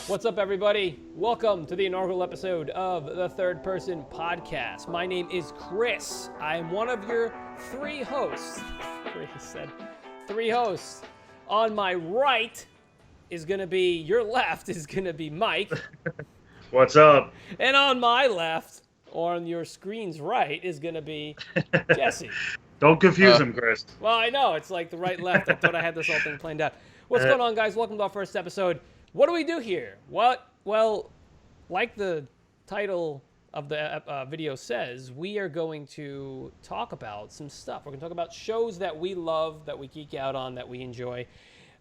What's up, everybody? Welcome to the inaugural episode of the Third Person Podcast. My name is Kris. I am one of your three hosts. Three hosts. On my right is going to be, your left is going to be Mike. What's up? And on my left, or on your screen's right, is going to be Jesse. Don't confuse him, Kris. Well, I know. It's like the right-left. I thought I had this whole thing planned out. What's going on, guys? Welcome to our first episode. What do we do here? Well, like the title of the video says, we are going to talk about some stuff. We're going to talk about shows that we love, that we geek out on, that we enjoy.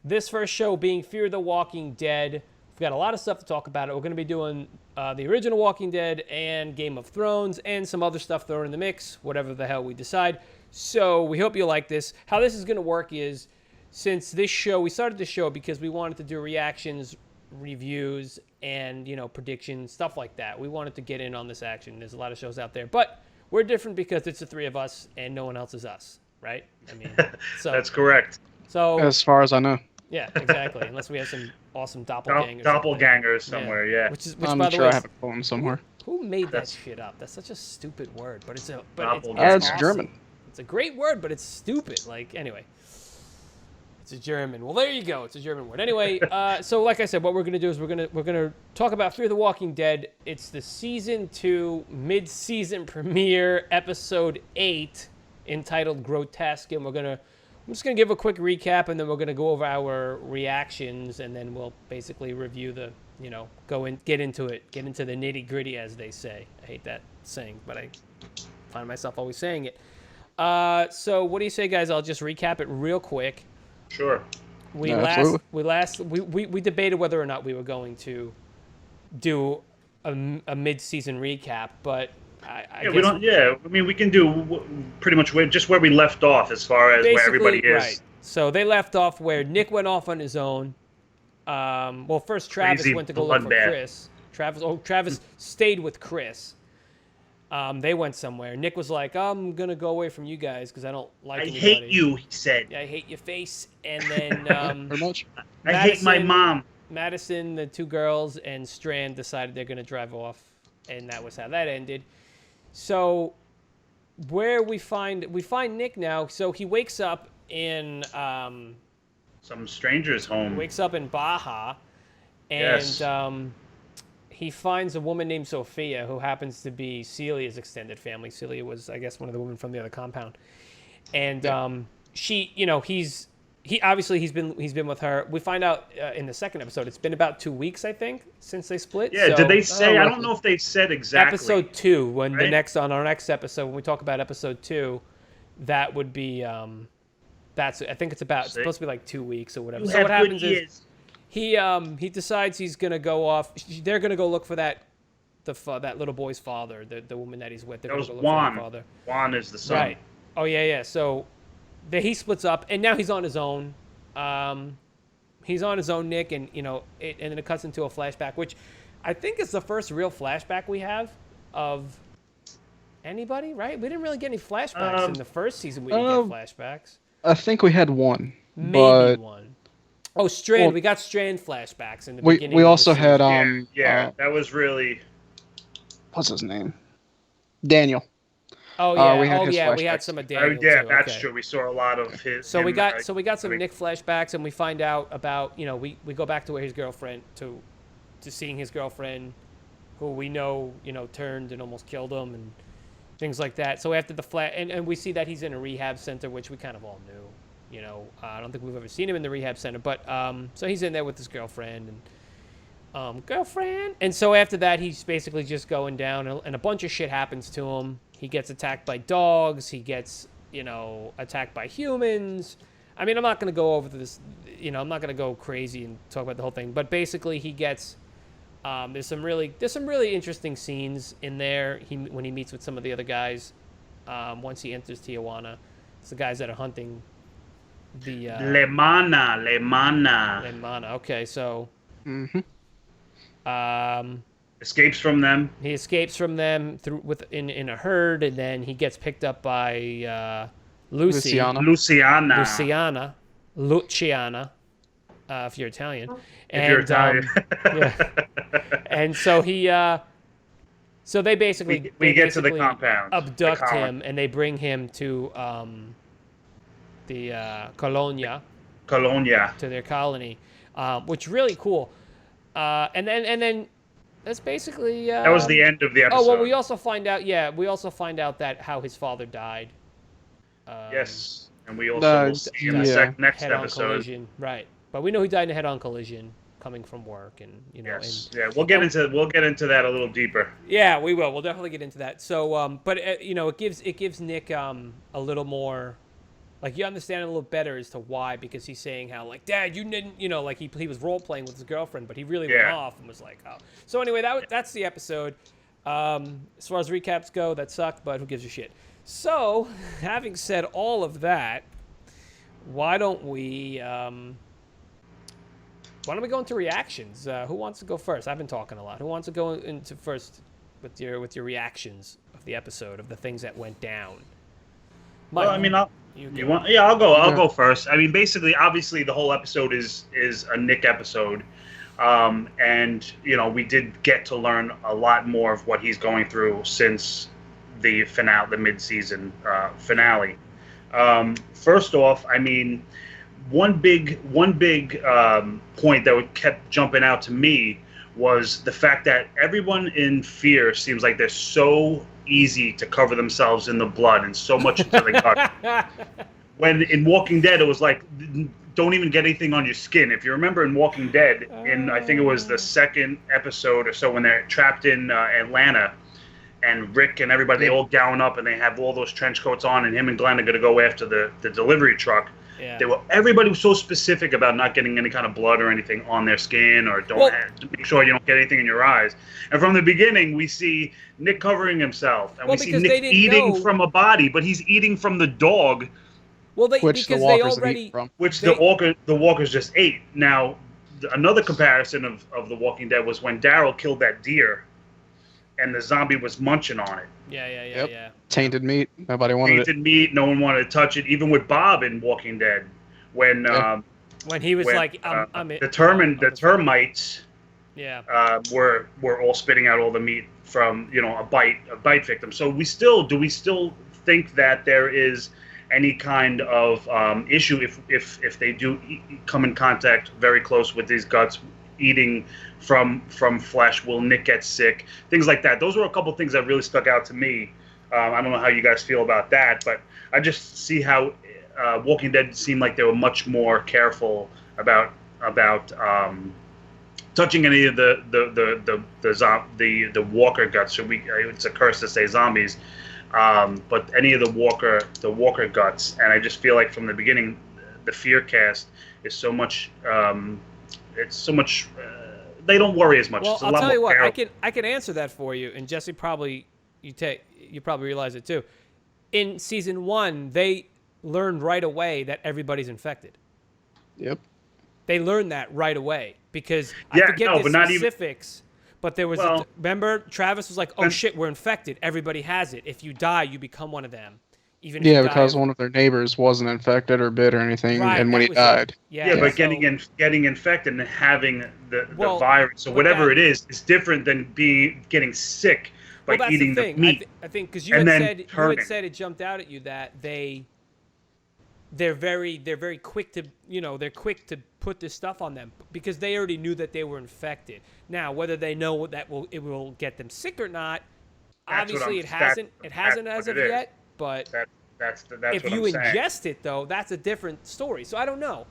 This first show being Fear the Walking Dead. We've got a lot of stuff to talk about. We're going to be doing the original Walking Dead and Game of Thrones and some other stuff thrown in the mix, whatever the hell we decide. So we hope you like this. How this is going to work is, since this show, we started the show because we wanted to do reactions, reviews, and, predictions, stuff like that. We wanted to get in on this action. There's a lot of shows out there, but we're different because it's the three of us and no one else is us, right? I mean, so that's correct. So as far as I know. Yeah, exactly. Unless we have some awesome doppelgangers. Doppelgangers somewhere, yeah. Which I'm by the sure way, I have a poem somewhere. Who made that shit up? That's such a stupid word, but it's It's awesome. German. It's a great word, but it's stupid. Anyway. It's a German. Well, there you go. It's a German word. Anyway, so like I said, what we're gonna do is we're gonna talk about Fear the Walking Dead. It's the season 2 mid-season premiere, episode 8, entitled Grotesque, and I'm just gonna give a quick recap, and then we're gonna go over our reactions, and then we'll basically review the, get into it, get into the nitty-gritty, as they say. I hate that saying, but I find myself always saying it. So what do you say, guys? I'll just recap it real quick. Sure. We debated whether or not we were going to do a mid-season recap, but I guess we don't. Yeah, I mean, we can do pretty much just where we left off as far as where everybody is. Right. So they left off where Nick went off on his own. Well, first Travis went to go look for Kris. Travis stayed with Kris. They went somewhere. Nick was like, I'm going to go away from you guys because I don't like anybody. I hate you, he said. I hate your face. And then Very much. I hate my mom. Madison, the two girls, and Strand decided they're going to drive off. And that was how that ended. So where we find Nick now. So he wakes up in some stranger's home. He wakes up in Baja. And yes. He finds a woman named Sophia, who happens to be Celia's extended family. Celia was, I guess, one of the women from the other compound. And she, he's been with her. We find out in the second episode, it's been about 2 weeks, I think, since they split. Yeah, so, did they say? I don't know if they said exactly. Episode 2, when right? on our next episode, when we talk about episode 2, that would be I think it's supposed to be like 2 weeks or whatever. So what happens is he decides he's gonna go off. They're gonna go look for that little boy's father, the woman that he's with. They're that was go look Juan. for father. Juan is the son. Right. Oh yeah. So he splits up, and now he's on his own. He's on his own, Nick, and and then it cuts into a flashback, which I think is the first real flashback we have of anybody. Right? We didn't really get any flashbacks in the first season. We didn't get flashbacks. I think we had one. Maybe one. Oh, Strand. Well, we got Strand flashbacks in the beginning. We also had that was really. What's his name? Daniel. Oh yeah, we had some of Daniel. Too. That's true. We saw a lot of his. So we got some Nick flashbacks, and we find out about we go back to where his girlfriend to seeing his girlfriend, who we know turned and almost killed him and things like that. So after the and we see that he's in a rehab center, which we kind of all knew. I don't think we've ever seen him in the rehab center, but so he's in there with his girlfriend and so after that he's basically just going down, and a bunch of shit happens to him. He gets attacked by dogs. He gets attacked by humans. I mean, I'm not going to go over this. I'm not going to go crazy and talk about the whole thing, but basically he gets. There's some really interesting scenes in there. When he meets with some of the other guys, once he enters Tijuana, it's the guys that are hunting. The Le Mana. Okay, so escapes from them. He escapes from them in a herd, and then he gets picked up by Luciana. if you're Italian. If you're Italian. Yeah. And so he, so they basically we get to the compound, abduct him, and they bring him to the Colonia. Colonia. To their colony, which really cool. And then that's basically. That was the end of the episode. Oh well, we also find out. Yeah, we also find out that how his father died. Yes, and we also will see in the next head-on episode. Collision, right? But we know he died in a head-on collision coming from work, and you know. Yes. Yeah, we'll get into that a little deeper. Yeah, we will. We'll definitely get into that. So, but you know, it gives Nick a little more. Like, you understand it a little better as to why, because he's saying how, like, Dad, you didn't, you know, like, he was role-playing with his girlfriend, but he really went off and was like, oh. So anyway, that's the episode. As far as recaps go, that sucked, but who gives a shit? So, having said all of that, why don't we go into reactions? Who wants to go first? I've been talking a lot. Who wants to go into first with your reactions of the episode, of the things that went down? Mike, well, I mean, I'll go. I'll go first. I mean, basically, obviously, the whole episode is a Nick episode, and you know, we did get to learn a lot more of what he's going through since the finale, the mid-season finale. First off, I mean, one big point that kept jumping out to me was the fact that everyone in Fear seems like they're so easy to cover themselves in the blood and so much into the gut. When in Walking Dead, it was like, don't even get anything on your skin. If you remember in Walking Dead, in I think it was the second episode or so, when they're trapped in Atlanta, and Rick and everybody, they all gown up and they have all those trench coats on, and him and Glenn are going to go after the delivery truck. Yeah. Everybody was so specific about not getting any kind of blood or anything on their skin, or make sure you don't get anything in your eyes. And from the beginning, we see Nick covering himself, and we see Nick eating from a body, but he's eating from the dog. Well, which the walkers eat from. Which the walkers just ate. Now, another comparison of The Walking Dead was when Daryl killed that deer, and the zombie was munching on it. Yeah. Tainted meat. Nobody wanted it. Tainted meat. No one wanted to touch it. Even with Bob in Walking Dead, when he was like, the termites. Yeah. Were all spitting out all the meat from a bite victim. So do we still think that there is any kind of issue if they do come in contact very close with these guts, eating from flesh? Will Nick get sick? Things like that. Those were a couple of things that really stuck out to me. I don't know how you guys feel about that, but I just see how Walking Dead seemed like they were much more careful about touching any of the walker guts. So it's a curse to say zombies, but any of the walker guts. And I just feel like from the beginning, the Fear cast is so much. It's so much. They don't worry as much. Well, I'll tell you what. I can answer that for you, and Jesse you probably realize it too. In season 1, they learned right away that everybody's infected. Yep. They learned that right away because I forget the specifics, but there was remember Travis was like, "Oh shit, we're infected. Everybody has it. If you die, you become one of them." Because one of their neighbors wasn't infected or bit or anything, and when he died. But getting infected and having the virus, so whatever it is different than getting sick by eating the meat. I think because you had said it jumped out at you that they're very quick to put this stuff on them because they already knew that they were infected. Now, whether they know that it will get them sick or not, obviously it hasn't as of yet. But if you ingest it, though, that's a different story. So I don't know.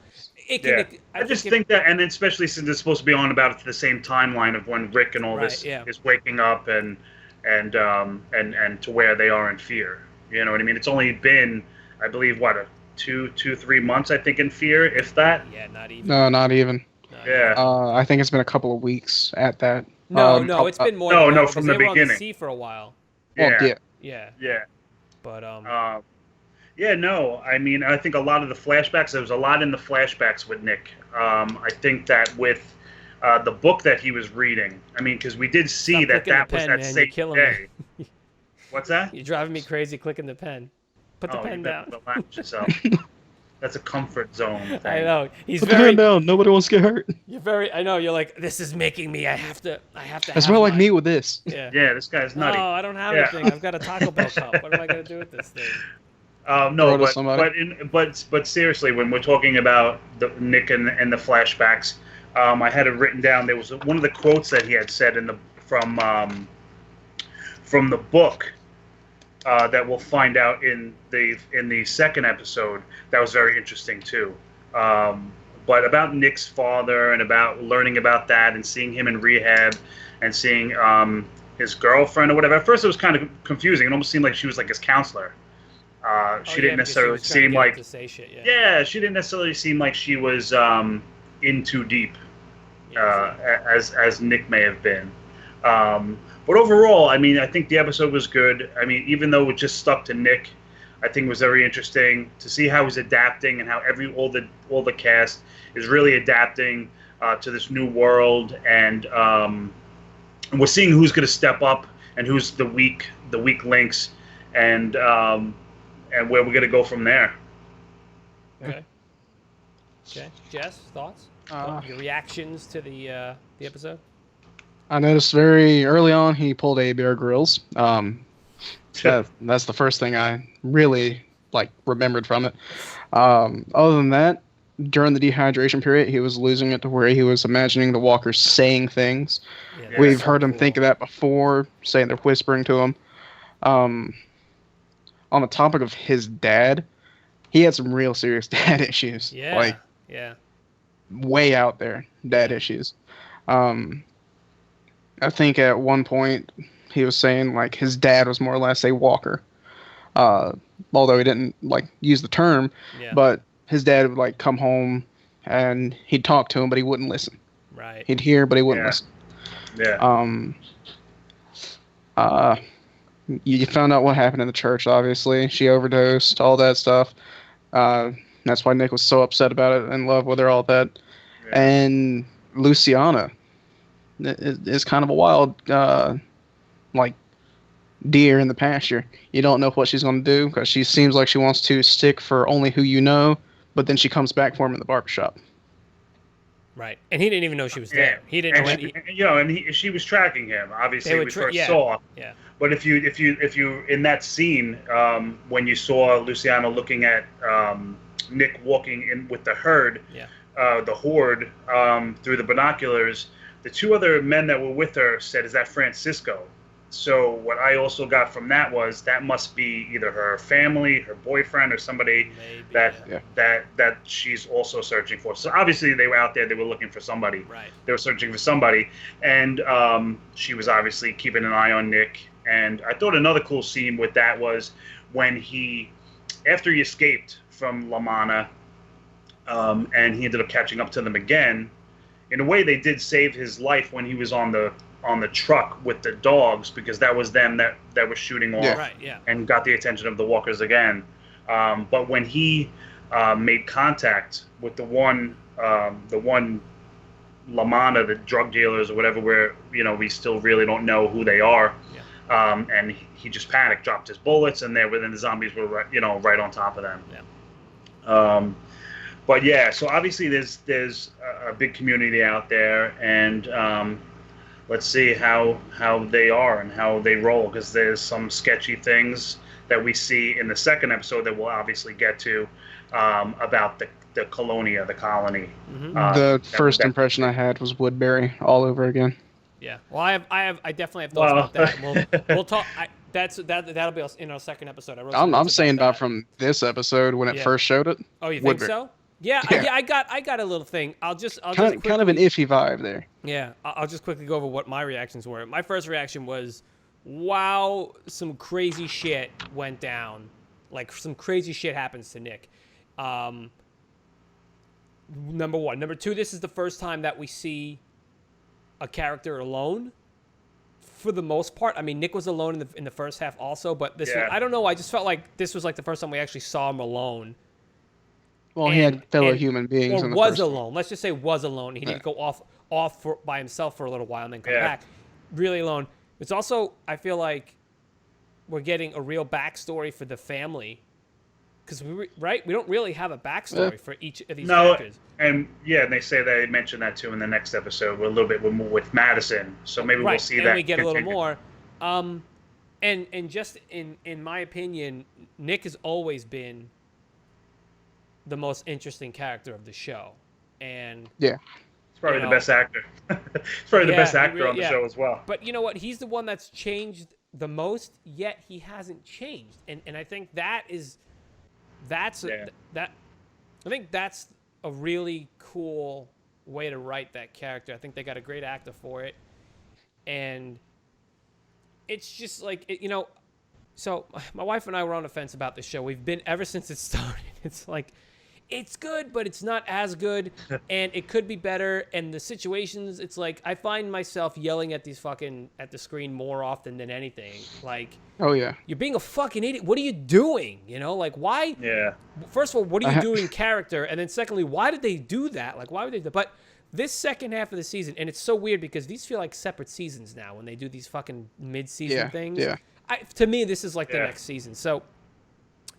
I just think that, and especially since it's supposed to be on about the same timeline of when Rick and all this is waking up and to where they are in Fear. You know what I mean? It's only been, I believe, 2-3 months, I think, in Fear, if that. Yeah, not even. No, not even. I think it's been a couple of weeks at that. No, it's been more. No, from the beginning. They were on the sea for a while. Yeah. But I mean, I think a lot of the flashbacks. There was a lot in the flashbacks with Nick. I think that with the book that he was reading. I mean, because we did see that was that same day. What's that? You're driving me crazy clicking the pen. Put the pen down. Relax yourself. That's a comfort zone thing. I know. He's Put the very hand down. Nobody wants to get hurt. You're very. I know. You're like, this is making me. I have to. I have smell like my-" meat with this. Yeah. Yeah, this guy's nutty. Oh, I don't have Yeah. anything. I've got a Taco Bell cup. What am I gonna do with this thing? No, Throw to somebody. but seriously, when we're talking about the Nick and the flashbacks, I had it written down. There was one of the quotes that he had said from the book that we'll find out in the second episode. That was very interesting too. But about Nick's father and about learning about that and seeing him in rehab and seeing his girlfriend or whatever. At first, it was kind of confusing. It almost seemed like she was like his counselor. She didn't necessarily seem like. To say shit, yeah, she didn't necessarily seem like she was in too deep, as Nick may have been. But overall, I mean, I think the episode was good. I mean, even though it just stuck to Nick, I think it was very interesting to see how he's adapting and how all the cast is really adapting to this new world, and we're seeing who's going to step up and who's the weak links, and where we're going to go from there. Okay. Okay. Jess, thoughts? Your reactions to the episode? I noticed very early on he pulled a Bear Grylls. That's the first thing I really remembered from it. Other than that, during the dehydration period, he was losing it to where he was imagining the walkers saying things. Yeah, We've heard him think of that before, saying they're whispering to him. On the topic of his dad, he had some real serious dad issues. Yeah. Way out there dad issues. I think at one point he was saying his dad was more or less a walker. Although he didn't use the term, but his dad would come home and he'd talk to him, but he wouldn't listen. Right. He'd hear, but he wouldn't listen. Yeah. You found out what happened in the church, obviously. She overdosed, all that stuff. That's why Nick was so upset about it, in love with her, all that. Yeah. And Luciana is kind of a wild, deer in the pasture. You don't know what she's going to do, because she seems like she wants to stick for only who you know, but then she comes back for him in the barbershop. Right, and he didn't even know she was there. He didn't know. She was tracking him. Obviously, we first saw. Yeah. But if you in that scene, when you saw Luciana looking at Nick walking in with the herd, the horde, through the binoculars, the two other men that were with her said, "Is that Francisco?" So what I also got from that was that must be either her family, her boyfriend, or somebody that she's also searching for. So obviously they were out there, they were looking for somebody. Right. They were searching for somebody, and she was obviously keeping an eye on Nick. And I thought another cool scene with that was when after he escaped from La Mana, and he ended up catching up to them again. In a way, they did save his life when he was on the truck with the dogs, because that was them that were shooting off and got the attention of the walkers again. But when he made contact with the one La Mana, the drug dealers or whatever, where we still really don't know who they are, and he just panicked, dropped his bullets, and then the zombies were right on top of them. But yeah, so obviously there's a big community out there, and let's see how they are and how they roll, because there's some sketchy things that we see in the second episode that we'll obviously get to, about the colonia, the colony. Mm-hmm. The first impression I had was Woodbury all over again. Yeah. Well, I definitely have thoughts about that. We'll talk. That'll be in our second episode. I'm saying about from this episode when it first showed it. Oh, you think so? Yeah. I got a little thing. I'll just kind of an iffy vibe there. Yeah. I'll just quickly go over what my reactions were. My first reaction was, wow, some crazy shit went down. Some crazy shit happens to Nick. Number one. Number two, this is the first time that we see a character alone, for the most part. I mean, Nick was alone in the first half also, but this one, I don't know. I just felt like this was the first time we actually saw him alone. Well, he had fellow human beings. Or was alone. Let's just say was alone. He didn't go off by himself for a little while and then come back. Really alone. It's also, I feel like we're getting a real backstory for the family because we don't really have a backstory for each of these No, characters. and they say they mentioned that too in the next episode. We're a little bit more with Madison, so maybe we'll see and that. We get continue. a little more. And just in my opinion, Nick has always been the most interesting character of the show, and Yeah. He's probably the best actor. He's probably the best actor on the show as well. But you know what? He's the one that's changed the most, yet he hasn't changed. And I think I think that's a really cool way to write that character. I think they got a great actor for it. And it's just like, so my wife and I were on the fence about the show. We've been ever since it started. It's like, it's good, but it's not as good, and it could be better. And the situations, it's like I find myself yelling at the screen more often than anything. Like, oh yeah, you're being a fucking idiot. What are you doing? Like, why? Yeah. First of all, what are you doing, character? And then secondly, why did they do that? Like, why would they do that? But this second half of the season, and it's so weird because these feel like separate seasons now when they do these fucking mid-season things. Yeah. To me, this is like the next season. So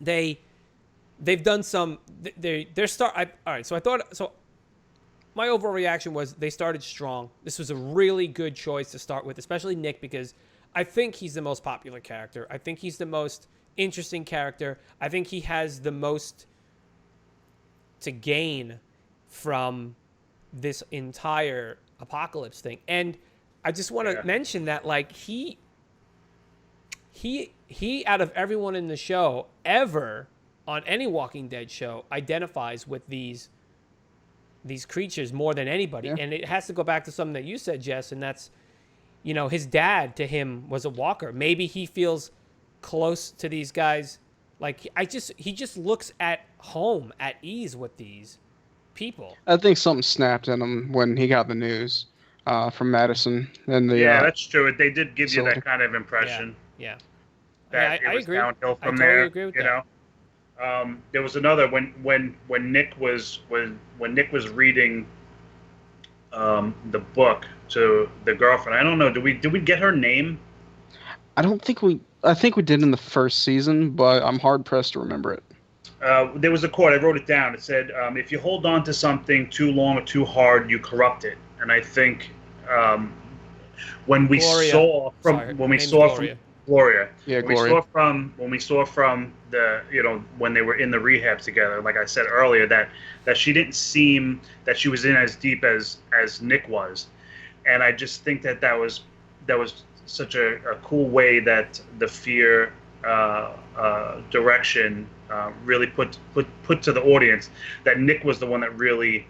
they've done some. All right. So my overall reaction was they started strong. This was a really good choice to start with, especially Nick, because I think he's the most popular character. I think he's the most interesting character. I think he has the most to gain from this entire apocalypse thing. And I just want to mention that, like, he out of everyone in the show ever on any Walking Dead show identifies with these creatures more than anybody. And it has to go back to something that you said, Jess, and that's, his dad to him was a walker. Maybe he feels close to these guys. Like, he just looks at home, at ease with these people. I think something snapped in him when he got the news from Madison. And that's true. They did give you that kind of impression. Yeah. That I it was agree. downhill from I totally there. agree with that. There was another when Nick was reading the book to the girlfriend. I don't know. Did we get her name? I think we did in the first season, but I'm hard pressed to remember it. There was a quote. I wrote it down. It said, "If you hold on to something too long or too hard, you corrupt it." And I think when we Gloria. saw from Gloria. Yeah, Gloria. Gloria. When we saw from the, when they were in the rehab together, like I said earlier, that she didn't seem that she was in as deep as Nick was, and I just think that was such a cool way that the fear direction really put to the audience that Nick was the one that really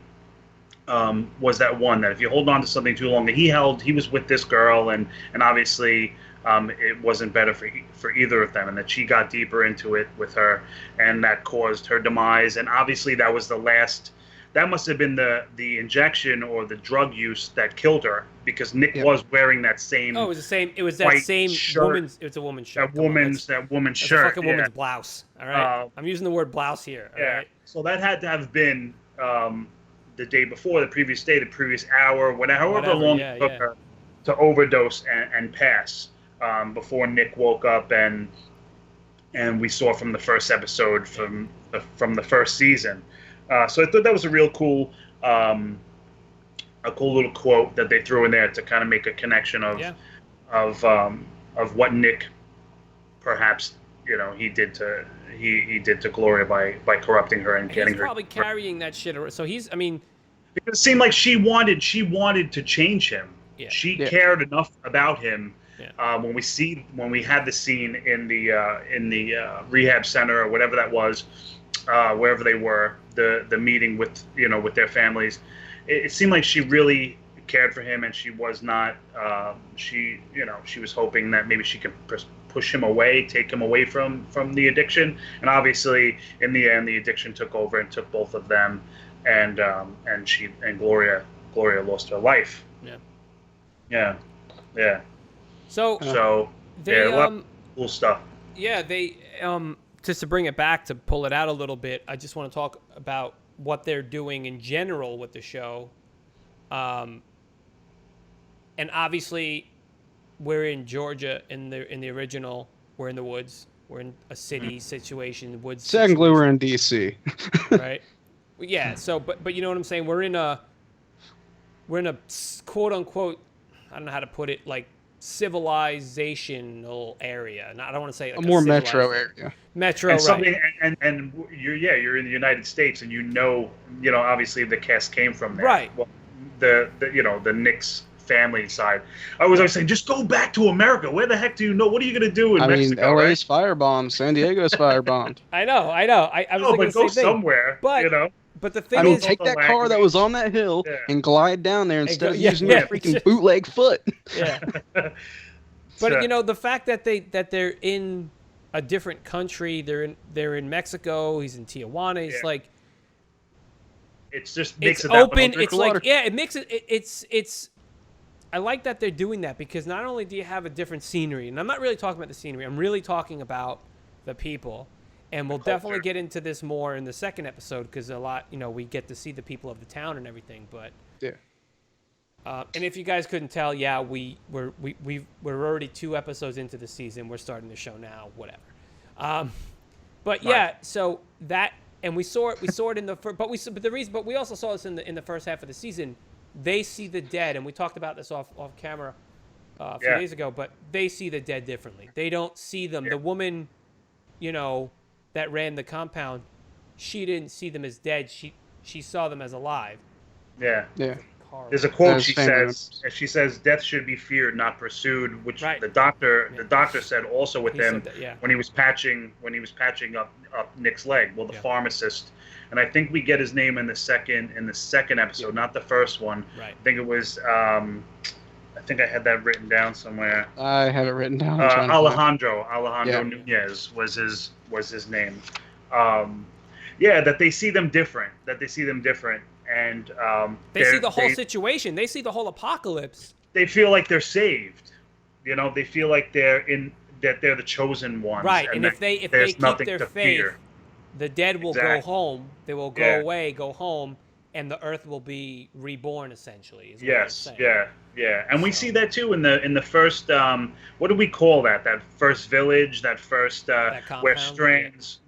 was that one that if you hold on to something too long, that he was with this girl and obviously it wasn't better for either of them, and that she got deeper into it with her, and that caused her demise. And obviously that was the last. That must have been the injection or the drug use that killed her, because Nick was wearing that same. Oh, it was the same. It was that same shirt. woman's. It's a woman's shirt. That woman's shirt. A fucking woman's blouse. All right. I'm using the word blouse here. All right? So that had to have been the day before, the previous day, the previous hour, however long it took her to overdose and pass before Nick woke up and we saw from the first episode from the first season. So I thought that was a real cool, a cool little quote that they threw in there to kind of make a connection of what Nick, perhaps he did to Gloria by corrupting her and getting her. He's probably carrying that shit around. So because it seemed like she wanted to change him. Yeah. She cared enough about him. Yeah. When we had the scene in the rehab center or whatever that was, wherever they were, the meeting with with their families, it seemed like she really cared for him, and she was not. She was hoping that maybe she could push him away, take him away from the addiction, and obviously in the end the addiction took over and took both of them, and Gloria lost her life. Yeah. So they a lot of cool stuff. Yeah, they just to bring it back, to pull it out a little bit, I just want to talk about what they're doing in general with the show. And obviously we're in Georgia in the original, we're in the woods. we're in a city situation, woods. Technically, we're in DC. Right. Yeah. So, but you know what I'm saying? We're in a quote unquote, I don't know how to put it, like civilizational area. I don't want to say like a more metro area. Metro, and right? Something, and you're in the United States, and obviously the cast came from there. Right. Well, the Knicks family side. I was always saying, just go back to America. Where the heck do you know? What are you going to do in Mexico? LA's firebombed. San Diego's firebombed. I know. I was thinking the same thing. Somewhere. But the thing is, take that car that was on that hill and glide down there instead of using your freaking bootleg foot. Yeah. But the fact that they're in a different country, they're in Mexico. He's in Tijuana. He's like, it just makes it open. It's like it makes it. It's. I like that they're doing that because not only do you have a different scenery, and I'm not really talking about the scenery. I'm really talking about the people. And we'll definitely get into this more in the second episode because a lot, we get to see the people of the town and everything. But yeah. And if you guys couldn't tell, yeah, we're already 2 episodes into the season. We're starting the show now, whatever. But yeah, so that, and we saw it in the first, but we also saw this in the first half of the season. They see the dead, and we talked about this off camera a few days ago. But they see the dead differently. They don't see them. The woman, that ran the compound, she didn't see them as dead. She saw them as alive. Yeah. Yeah. There's a quote she says, "Death should be feared, not pursued," which the doctor said also with him when he was patching up Nick's leg. Well, the pharmacist, and I think we get his name in the second episode, not the first one. Right. I think it was. I think I had that written down somewhere. I have it written down. Alejandro Nunez was his name. That they see them different. And they see the whole situation. They see the whole apocalypse. They feel like they're saved. They feel like they're the chosen ones. Right, and if they keep their faith, fear. The dead will go home. They will go away, go home, and the earth will be reborn. Essentially, is what they're saying. Yeah, and we see that too in the first. What do we call that? That first village. That first where Strand's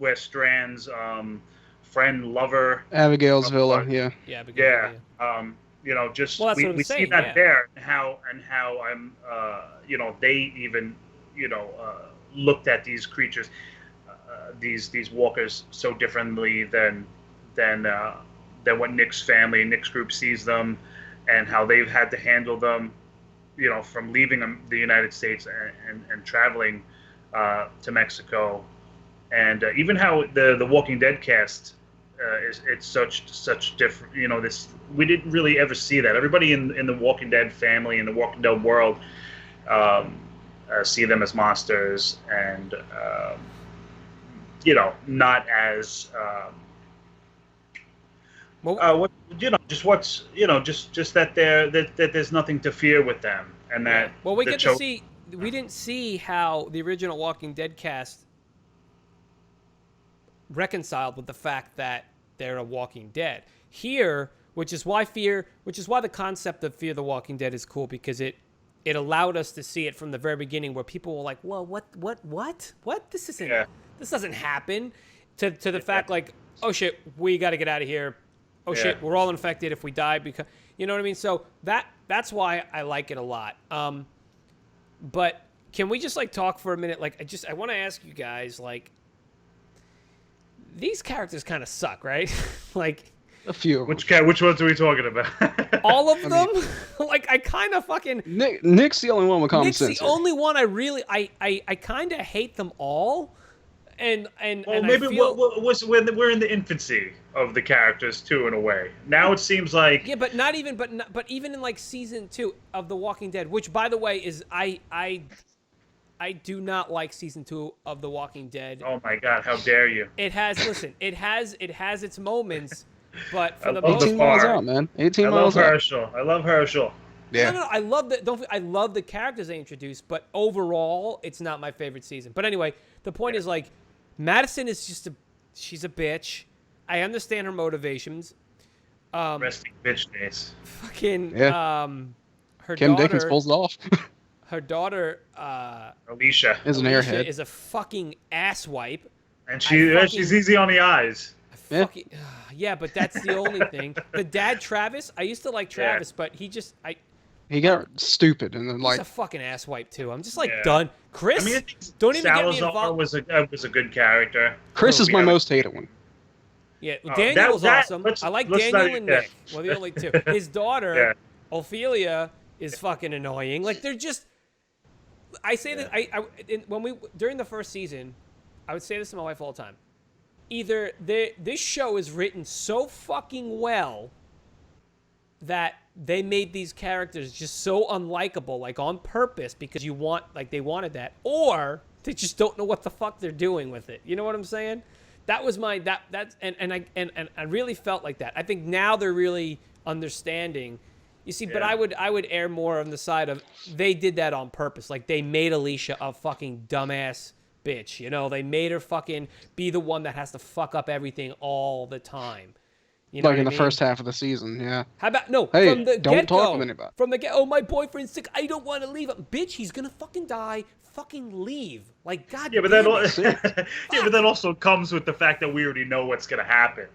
friend, lover, Abigail's villa. Yeah. Yeah. Abigail's villa. We see saying, that there, and how they even looked at these creatures, these walkers so differently than what Nick's family and Nick's group sees them, and how they've had to handle them, from leaving the United States and traveling to Mexico, and even how the Walking Dead cast it's such different. This we didn't really ever see that. Everybody in the Walking Dead family, in the Walking Dead world, see them as monsters, and not as just that that there's nothing to fear with them, and that we get to see. We didn't see how the original Walking Dead cast reconciled with the fact that they're a Walking Dead here, which is why the concept of Fear the Walking Dead is cool, because it allowed us to see it from the very beginning, where people were like, "Well, what? This doesn't happen." To the fact like, "Oh shit, we got to get out of here. Oh shit, we're all infected if we die," because you know what I mean. So that's why I like it a lot. But can we just talk for a minute? I want to ask you guys, these characters kind of suck, right? A few. Which ones are we talking about? All of them? I kind of fucking... Nick's the only one with common sense. Nick's the only one I kind of hate them all. And maybe I feel... we're in the infancy of the characters too, in a way. Now it seems like... Yeah, but not even... But even in season 2 of The Walking Dead, which by the way is... I do not like season 2 of The Walking Dead. Oh my God! How dare you? It has its moments, but for the most 18 miles out, man. 18 miles out. I love Herschel. Yeah. No. I love the characters they introduced, but overall, it's not my favorite season. But anyway, the point is Madison is she's a bitch. I understand her motivations. Resting bitch days. Fucking her Kim daughter, Dickens pulls it off. her daughter, Alicia Is an Alicia, airhead. is a fucking asswipe. and she's easy on the eyes. Yeah, but that's the only thing. The dad, Travis, I used to like Travis, but he got stupid and then he's a fucking asswipe too. I'm just like Yeah. done. Chris, I mean, don't even get me Salazar involved. was a good character. Chris is my most hated one. Yeah, Daniel was awesome. I like let's Daniel not- and yeah. Nick. Well, the only two. His daughter, Yeah. Ophelia, is fucking annoying. Like they're just. I say that during the first season, I would say this to my wife all the time. Either this show is written so fucking well that they made these characters just so unlikable, like on purpose, because they wanted that, or they just don't know what the fuck they're doing with it. You know what I'm saying? That was my I really felt like that. I think now they're really understanding. You see, but I would err more on the side of they did that on purpose. Like they made Alicia a fucking dumbass bitch. You know, they made her fucking be the one that has to fuck up everything all the time. You know Like in the I mean? first half of the season, yeah. How about no? Hey, from the don't get-go, talk with anybody. From the get, oh my boyfriend's sick. I don't want to leave him. Bitch, he's gonna fucking die. Fucking leave. Like God. Yeah, but that also comes with the fact that we already know what's gonna happen.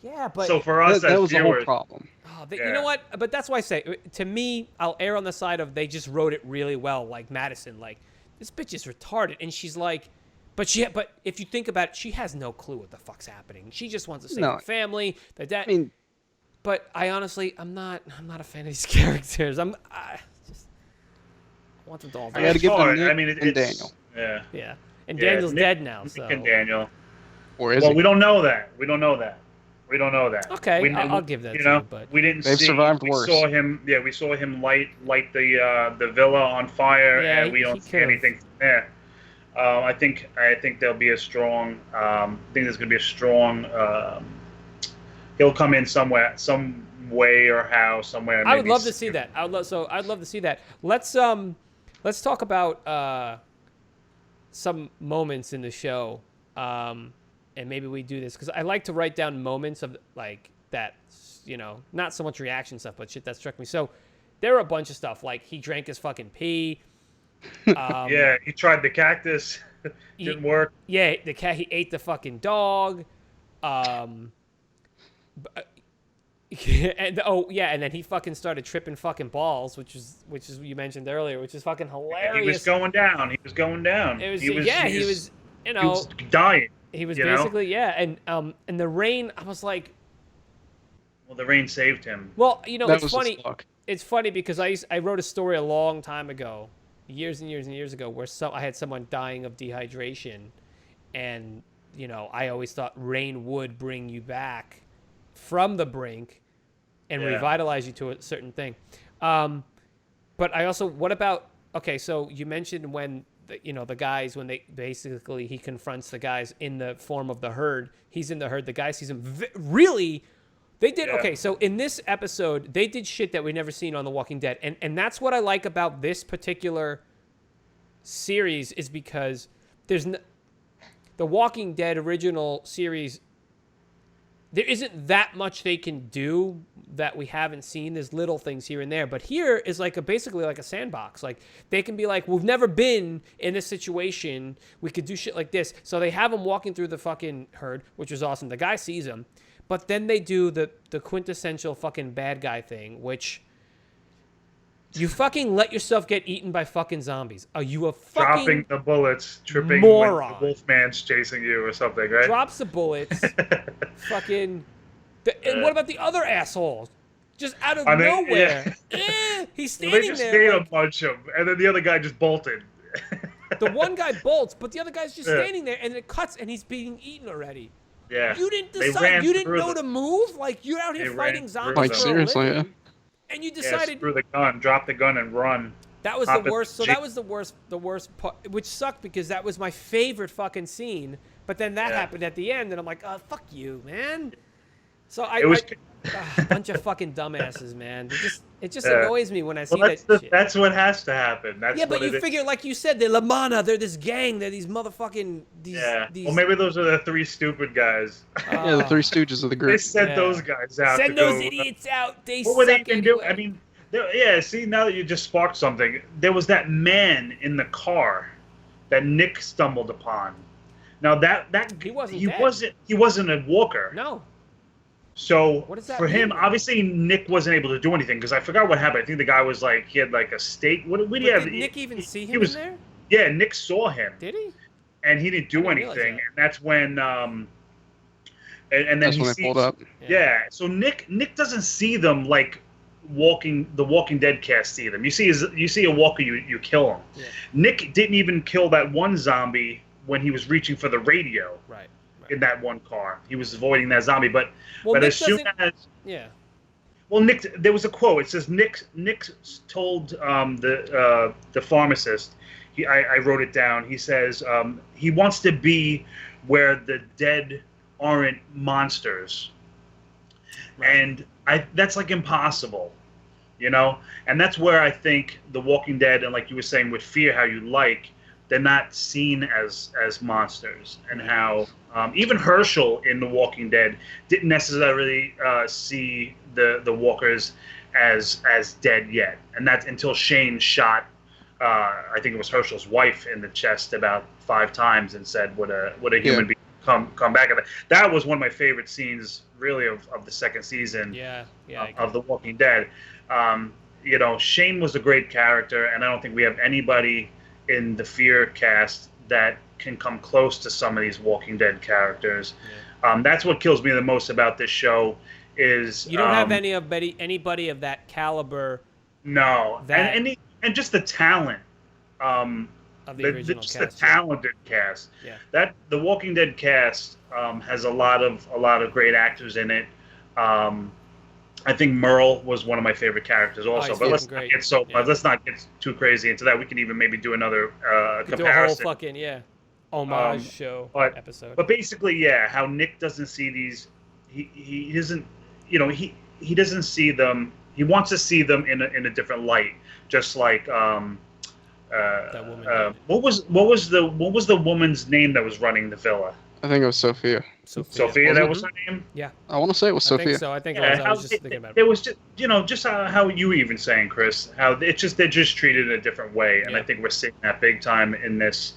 Yeah, but So for us that as was the whole viewers, problem. You know what? But that's why I say, to me, I'll err on the side of they just wrote it really well. Like Madison, like this bitch is retarded, and she's like, but if you think about it, she has no clue what the fuck's happening. She just wants to save her family. I mean, but I honestly, I'm not a fan of these characters. I want them to all die. I gotta give them hard. Nick I mean, and it's Daniel. Yeah. Yeah, and Daniel's Nick- dead now. Nick So and Daniel. Or is Well, he? we don't know that. We don't know that. okay, I'll give that You to know, you. But we didn't. They've survived we worse. Saw him. Yeah, we saw him light the villa on fire, Yeah, and we he don't see could've. anything from there. I think there'll be a strong. I think there's going to be a strong. He'll come in somewhere, some way or how, somewhere. I would maybe love to see that. I'd love to see that. Let's talk about some moments in the show, and maybe we do this because I like to write down moments of like that, you know, not so much reaction stuff, but shit that struck me. So there were a bunch of stuff like he drank his fucking pee. Yeah, he tried the cactus, didn't work. Yeah, the cat. He ate the fucking dog. And and then he fucking started tripping fucking balls, which is you mentioned earlier, which is fucking hilarious. He was going down. It was. He was He was dying. He was you know? basically and the rain. I was like, Well, the rain saved him. well, you know, That it's was funny. his luck. It's funny because I wrote a story a long time ago, years and years and years ago, where I had someone dying of dehydration, and you know, I always thought rain would bring you back from the brink and revitalize you to a certain thing. But I also, what about, okay, so you mentioned when, the guys, when he confronts the guys in the form of the herd, he's in the herd, the guy sees him they did, okay, so in this episode, they did shit that we've never seen on The Walking Dead. And that's what I like about this particular series is because The Walking Dead original series, there isn't that much they can do that we haven't seen. There's little things here and there. But here is basically like a sandbox. Like they can be like, we've never been in this situation. We could do shit like this. So they have him walking through the fucking herd, which is awesome. The guy sees him. But then they do the quintessential fucking bad guy thing, which you fucking let yourself get eaten by fucking zombies. Are you a fucking dropping the bullets, tripping moron? when the Wolfman's chasing you or something, right? Drops the bullets. Fucking. And what about the other assholes? Just out of nowhere. Yeah. He's standing They just there. made a bunch of them, and then the other guy just bolted. The one guy bolts, but the other guy's just standing there, and it cuts, and he's being eaten already. Yeah. You didn't They decide. ran You didn't through know to move. Like you're out here They fighting ran zombies through Like for seriously, a yeah. living, and you decided threw the gun, drop the gun, and run. that was Hop the in worst. So Jeep. that was the worst part, which sucked because that was my favorite fucking scene. But then that happened at the end, and I'm like, oh, fuck you, man. So a bunch of fucking dumbasses, man. It just annoys me when I see that shit. That's what has to happen. That's Yeah, but what you figure, like you said, they're La Mana, they're this gang, they're these motherfucking these. Well, maybe those are the three stupid guys. Yeah, the Three Stooges of the They group. sent those guys out. Send to those go, idiots out. They What were they suck even doing? anyway. I mean, Yeah, see, now that you just sparked something, there was that man in the car that Nick stumbled upon. Now that He wasn't he dead. wasn't a walker. No. So What does that for him, mean, though? obviously Nick wasn't able to do anything because I forgot what happened. I think the guy was like he had like a stake. What did he have? Did Nick even see him he was, in there? Yeah, Nick saw him. Did he? And he didn't do I didn't realize anything. that. And that's when and then That's he when they sees, pulled up. Yeah. So Nick doesn't see them like the Walking Dead cast see them. You see a walker, you kill him. Yeah. Nick didn't even kill that one zombie when he was reaching for the radio. Right. In that one car, he was avoiding that zombie. But Nick as soon as Nick, there was a quote. It says Nick told the pharmacist. I wrote it down. He says he wants to be where the dead aren't monsters, and that's like impossible, you know. And that's where I think The Walking Dead, and like you were saying with Fear, how you like, they're not seen as monsters, and how even Herschel in The Walking Dead didn't necessarily see the walkers as dead yet, and that's until Shane shot I think it was Herschel's wife in the chest about 5 times and said, "Would a human being come back?" And that was one of my favorite scenes, really, of the second season of The Walking Dead. You know, Shane was a great character, and I don't think we have anybody in the Fear cast that can come close to some of these Walking Dead characters. Yeah. That's what kills me the most about this show is you don't have anybody of that caliber. No, and just the talent. Of the original just cast, the talented cast. Yeah. That the Walking Dead cast has a lot of great actors in it. I think Merle was one of my favorite characters also. But let's not get too crazy into that. We can even maybe do another comparison. Do a whole fucking homage show episode. But basically, how Nick doesn't see these. He doesn't. You know, he doesn't see them. He wants to see them in a different light, just like that woman. What was the woman's name that was running the villa? I think it was Sophia. Sophia, that was her name? Yeah. I want to say it was Sophia. I think so. I think I was just thinking about it. It was just how you were even saying, Chris, how they're just treated in a different way, and I think we're seeing that big time in this,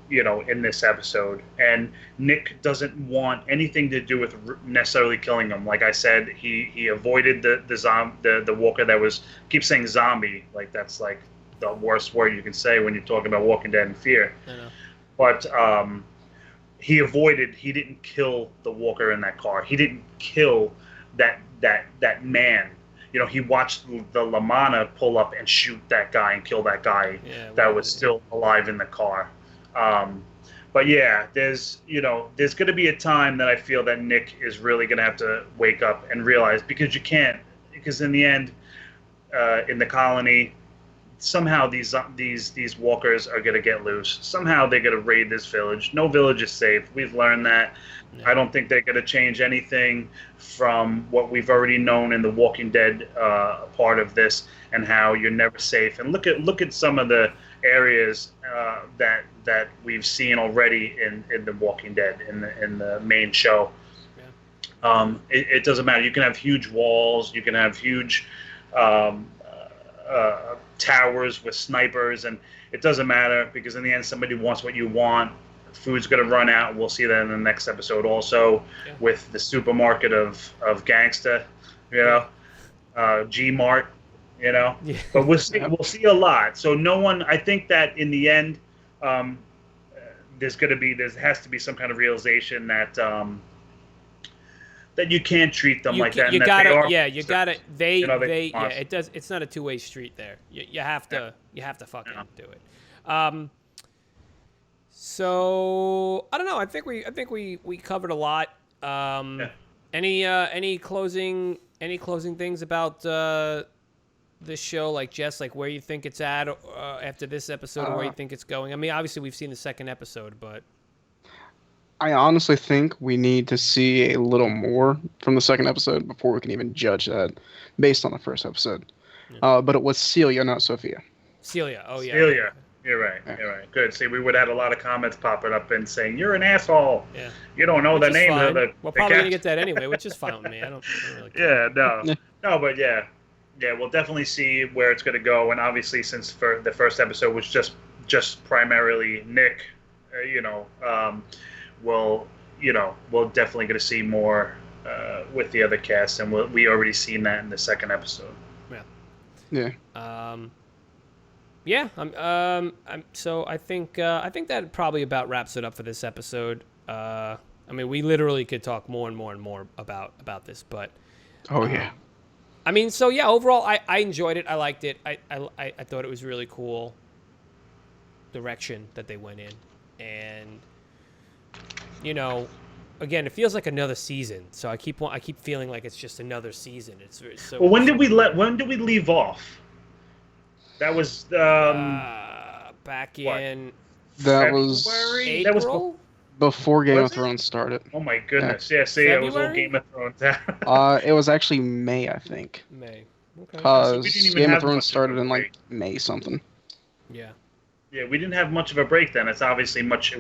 in this episode. And Nick doesn't want anything to do with necessarily killing them. Like I said, he avoided the walker that keeps saying zombie, like that's like the worst word you can say when you're talking about Walking Dead and Fear. I know. But he didn't kill the walker in that car. He didn't kill that man. You know, he watched the Lamanna pull up and shoot that guy and kill that guy that was still alive in the car. But yeah, there's going to be a time that I feel that Nick is really going to have to wake up and realize, because in the end, in the colony, somehow these walkers are going to get loose. Somehow they're going to raid this village. No village is safe. We've learned that. No. I don't think they're going to change anything from what we've already known in the Walking Dead part of this, and how you're never safe. And look at some of the areas that we've seen already in the Walking Dead in the main show. Yeah. It doesn't matter. You can have huge walls. You can have huge towers with snipers, and it doesn't matter, because in the end somebody wants what you want. Food's going to run out. We'll see that in the next episode also, with the supermarket of Gangsta, G-Mart, but we'll see a lot. So I think that in the end there has to be some kind of realization that you can't treat them like that. It's not a two-way street there. You have to fucking do it. So I don't know. I think we covered a lot. Any closing things about this show, like Jess, like where you think it's at after this episode, or where you think it's going? I mean, obviously we've seen the second episode, but I honestly think we need to see a little more from the second episode before we can even judge that based on the first episode. Yeah. But it was Celia, not Sophia. Celia. Oh, yeah. Celia. You're right. Yeah. You're right. Good. See, we would have had a lot of comments popping up and saying, "You're an asshole. Yeah. You don't know the name of the." We're probably going to get that anyway, which is fine with me. I don't really care. Yeah, no. No, but yeah. Yeah, we'll definitely see where it's going to go, and obviously, since for the first episode was just primarily Nick, we'll we're definitely going to see more with the other cast, and we already seen that in the second episode. Yeah. Yeah. So I think that probably about wraps it up for this episode. I mean, we literally could talk more and more and more about this, but. Yeah. I mean, so yeah, overall, I enjoyed it. I liked it. I thought it was really cool direction that they went in. And, again, it feels like another season. So I keep feeling like it's just another season. It's so. Well, when did we leave off? That was back in that was February? April? That was before Game Was of Thrones started. Oh my goodness! Yeah, see, it was all February? Game of Thrones. It was actually May, I think. May. Okay. So we Because didn't even Game have of Thrones much of started a in like break. May something. Yeah. Yeah, we didn't have much of a break then. It was obviously much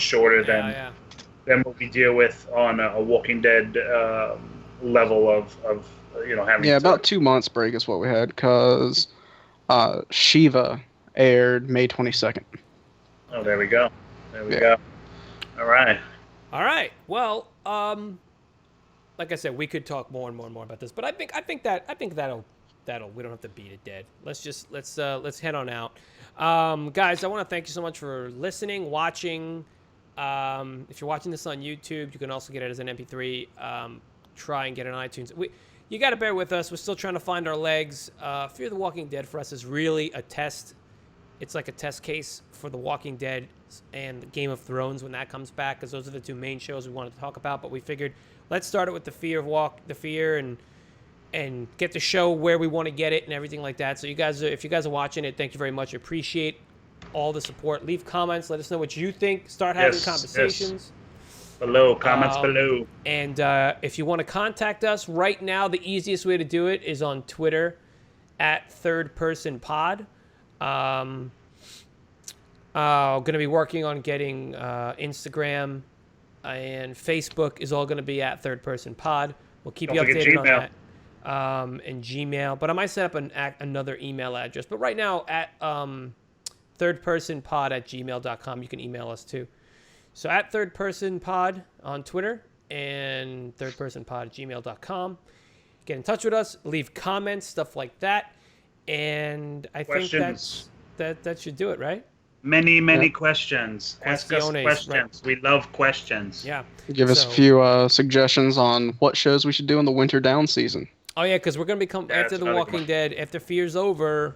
shorter than what we deal with on a Walking Dead level of having. Yeah, about 2 months break is what we had, because Shiva aired May 22nd. Oh, there we go. Go. All right. All right. Well, like I said, we could talk more and more and more about this, but I think that'll we don't have to beat it dead. Let's head on out. Guys, I want to thank you so much for listening, watching. If you're watching this on YouTube, you can also get it as an MP3. Try and get it on iTunes. You got to bear with us. We're still trying to find our legs. Fear the Walking Dead for us is really a test. It's like a test case for The Walking Dead and Game of Thrones when that comes back, because those are the two main shows we wanted to talk about. But we figured let's start it with the fear and get the show where we want to get it and everything like that. So if you guys are watching it, thank you very much. Appreciate all the support. Leave comments. Let us know what you think. Start having conversations. Below, comments below. And if you want to contact us right now, the easiest way to do it is on Twitter at thirdpersonpod. Going to be working on getting Instagram and Facebook is all going to be at thirdpersonpod. We'll keep you updated on that. And Gmail. But I might set up another email address. But right now at thirdpersonpod@gmail.com, you can email us too. So at thirdpersonpod on Twitter and thirdpersonpod@gmail.com. Get in touch with us, leave comments, stuff like that. And I think that should do it, right? Many questions. Ask us questions. Right. We love questions. Yeah. Give us a few suggestions on what shows we should do in the winter down season. Oh yeah, because we're gonna become after The Walking Dead. After Fear's over,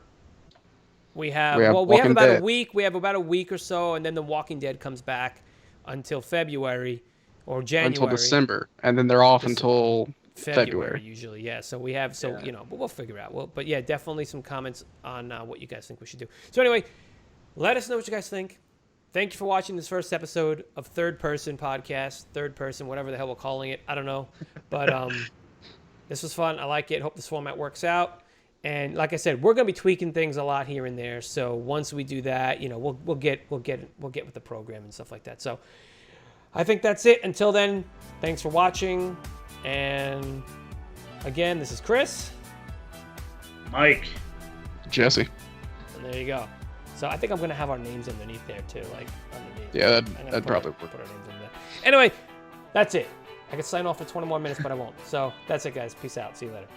we have about a week. We have about a week or so, and then The Walking Dead comes back until February or January. Until December, and then they're off until February usually. Yeah. So we have but we'll figure out. But yeah, definitely some comments on what you guys think we should do. So anyway, let us know what you guys think. Thank you for watching this first episode of Third Person Podcast. Third Person, whatever the hell we're calling it. I don't know. But this was fun. I like it. Hope this format works out. And like I said, we're going to be tweaking things a lot here and there. So once we do that, we'll get with the program and stuff like that. So I think that's it. Until then, thanks for watching. And again, this is Kris. Mike. Jesse. And there you go. So I think I'm going to have our names underneath there too, like underneath. Yeah, that'd probably work. Put our names in there. Anyway, that's it. I could sign off for 20 more minutes, but I won't. So that's it, guys. Peace out. See you later.